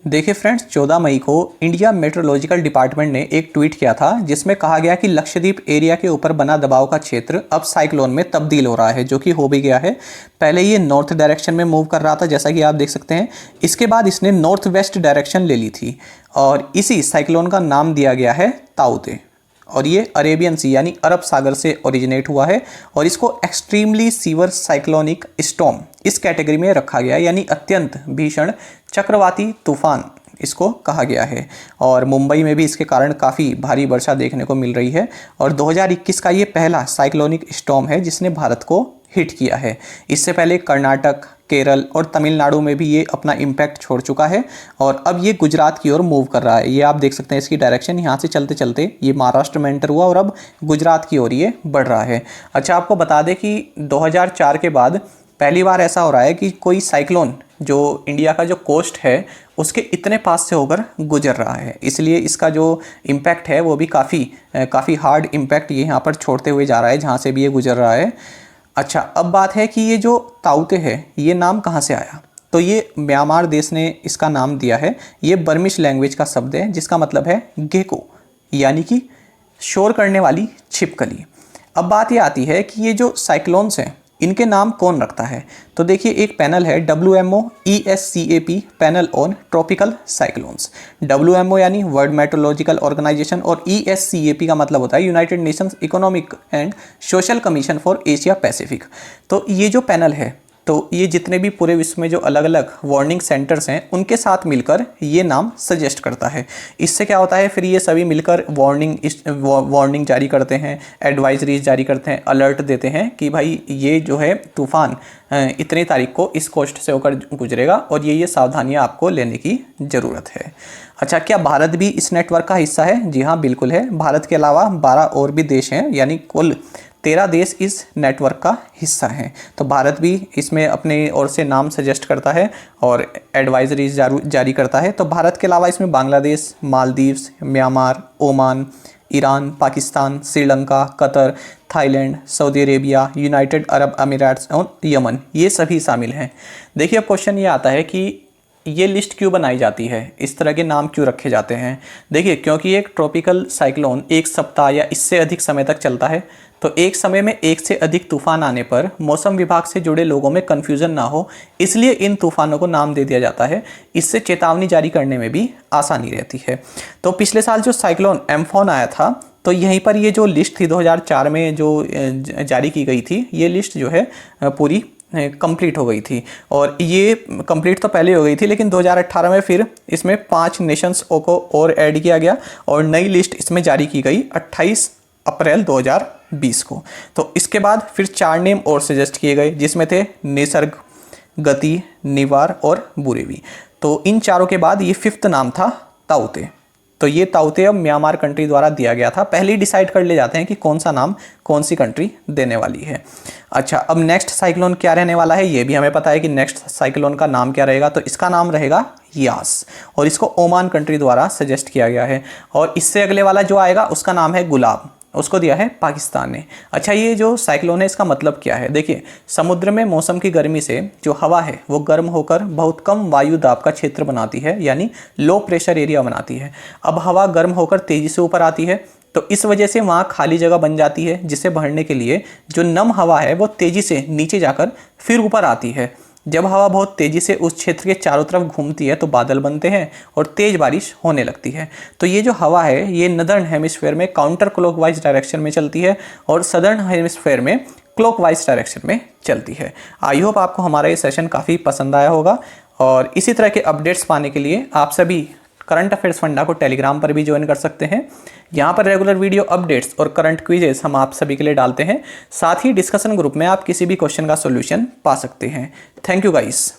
देखिए फ्रेंड्स, 14 मई को India meteorological department ने एक ट्वीट किया था जिसमें कहा गया कि लक्षद्वीप एरिया के ऊपर बना दबाव का क्षेत्र अब साइक्लोन में तब्दील हो रहा है, जो कि हो भी गया है। पहले ये नॉर्थ डायरेक्शन में मूव कर रहा था, जैसा कि आप देख सकते हैं। इसके बाद इसने नॉर्थ वेस्ट डायरेक्शन ले ली थी और इसी साइक्लोन का नाम दिया गया है ताउते। और ये अरेबियन सी यानी अरब सागर से ओरिजिनेट हुआ है और इसको एक्सट्रीमली सीवर साइक्लोनिक स्टॉर्म इस कैटेगरी में रखा गया है, यानी अत्यंत भीषण चक्रवाती तूफान इसको कहा गया है। और मुंबई में भी इसके कारण काफ़ी भारी वर्षा देखने को मिल रही है और 2021 का ये पहला साइक्लोनिक स्टॉर्म है जिसने भारत को हिट किया है। इससे पहले कर्नाटक, केरल और तमिलनाडु में भी ये अपना इम्पैक्ट छोड़ चुका है और अब ये गुजरात की ओर मूव कर रहा है। ये आप देख सकते हैं इसकी डायरेक्शन, यहाँ से चलते चलते ये महाराष्ट्र में एंटर हुआ और अब गुजरात की ओर ये बढ़ रहा है। अच्छा, आपको बता दें कि 2004 के बाद पहली बार ऐसा हो रहा है कि कोई साइक्लोन जो इंडिया का जो कोस्ट है उसके इतने पास से होकर गुजर रहा है, इसलिए इसका जो इम्पैक्ट है वो भी काफ़ी हार्ड इम्पैक्ट ये यहाँ पर छोड़ते हुए जा रहा है जहाँ से भी ये गुजर रहा है। अच्छा, अब बात है कि ये जो ताउते है ये नाम कहाँ से आया। तो ये म्यांमार देश ने इसका नाम दिया है। ये बर्मिश लैंग्वेज का शब्द है जिसका मतलब है गेको, यानी कि शोर करने वाली छिपकली। अब बात ये आती है कि ये जो साइक्लोन्स हैं इनके नाम कौन रखता है। तो देखिए, एक पैनल है WMO ESCAP panel on tropical cyclones. WMO यानी वर्ल्ड मेट्रोलॉजिकल ऑर्गेनाइजेशन और ESCAP का मतलब होता है United Nations economic and social commission for Asia Pacific. तो ये जो पैनल है, तो ये जितने भी पूरे विश्व में जो अलग अलग वार्निंग सेंटर्स हैं उनके साथ मिलकर ये नाम सजेस्ट करता है। इससे क्या होता है, फिर ये सभी मिलकर वार्निंग जारी करते हैं, एडवाइजरीज जारी करते हैं, अलर्ट देते हैं कि भाई ये जो है तूफ़ान इतनी तारीख को इस कोस्ट से होकर गुजरेगा और ये सावधानियां आपको लेने की ज़रूरत है। अच्छा, क्या भारत भी इस नेटवर्क का हिस्सा है? जी हाँ, बिल्कुल है। भारत के अलावा 12 और भी देश हैं, यानी कुल 13 देश इस नेटवर्क का हिस्सा हैं। तो भारत भी इसमें अपने ओर से नाम सजेस्ट करता है और एडवाइजरीज जारी करता है। तो भारत के अलावा इसमें Bangladesh, Maldives, Myanmar, Oman, Iran, Pakistan, Sri Lanka, Qatar, Thailand, Saudi Arabia, United Arab Emirates और यमन, ये सभी शामिल हैं। देखिए, अब क्वेश्चन ये आता है कि ये लिस्ट क्यों बनाई जाती है, इस तरह के नाम क्यों रखे जाते हैं। देखिए, क्योंकि एक ट्रॉपिकल साइक्लोन एक सप्ताह या इससे अधिक समय तक चलता है, तो एक समय में एक से अधिक तूफान आने पर मौसम विभाग से जुड़े लोगों में कन्फ्यूजन ना हो, इसलिए इन तूफानों को नाम दे दिया जाता है। इससे चेतावनी जारी करने में भी आसानी रहती है। तो पिछले साल जो साइक्लोन एम्फॉन आया था, तो यहीं पर ये जो लिस्ट थी 2004 में जो जारी की गई थी, ये लिस्ट जो है पूरी कंप्लीट हो गई थी। और ये कंप्लीट तो पहले हो गई थी, लेकिन 2018 में फिर इसमें 5 नेशंस को और ऐड किया गया और नई लिस्ट इसमें जारी की गई 28 अप्रैल 2020 को। तो इसके बाद फिर 4 नेम और सजेस्ट किए गए, जिसमें थे निसर्ग, गति, निवार और बुरेवी। तो इन चारों के बाद ये 5th नाम था ताउते। तो ये ताउते अब म्यांमार कंट्री द्वारा दिया गया था। पहले ही डिसाइड कर ले जाते हैं कि कौन सा नाम कौन सी कंट्री देने वाली है। अच्छा, अब नेक्स्ट साइक्लोन क्या रहने वाला है ये भी हमें पता है कि नेक्स्ट साइक्लोन का नाम क्या रहेगा। तो इसका नाम रहेगा यास और इसको ओमान कंट्री द्वारा सजेस्ट किया गया है। और इससे अगले वाला जो आएगा उसका नाम है गुलाब, उसको दिया है पाकिस्तान ने। अच्छा, ये जो साइक्लोन है इसका मतलब क्या है। देखिए, समुद्र में मौसम की गर्मी से जो हवा है वो गर्म होकर बहुत कम वायु दाब का क्षेत्र बनाती है, यानी लो प्रेशर एरिया बनाती है। अब हवा गर्म होकर तेज़ी से ऊपर आती है, तो इस वजह से वहाँ खाली जगह बन जाती है, जिसे भरने के लिए जो नम हवा है वो तेज़ी से नीचे जाकर फिर ऊपर आती है। जब हवा बहुत तेज़ी से उस क्षेत्र के चारों तरफ घूमती है तो बादल बनते हैं और तेज़ बारिश होने लगती है। तो ये जो हवा है ये नदर्न हेमिस्फेयर में काउंटर क्लॉकवाइज डायरेक्शन में चलती है और सदर्न हेमिस्फेयर में क्लॉकवाइज डायरेक्शन में चलती है। आई होप आपको हमारा ये सेशन काफ़ी पसंद आया होगा और इसी तरह के अपडेट्स पाने के लिए आप सभी करंट अफेयर्स फंडा को टेलीग्राम पर भी ज्वाइन कर सकते हैं। यहाँ पर रेगुलर वीडियो अपडेट्स और करंट क्विजेस हम आप सभी के लिए डालते हैं। साथ ही डिस्कशन ग्रुप में आप किसी भी क्वेश्चन का सॉल्यूशन पा सकते हैं। Thank you guys.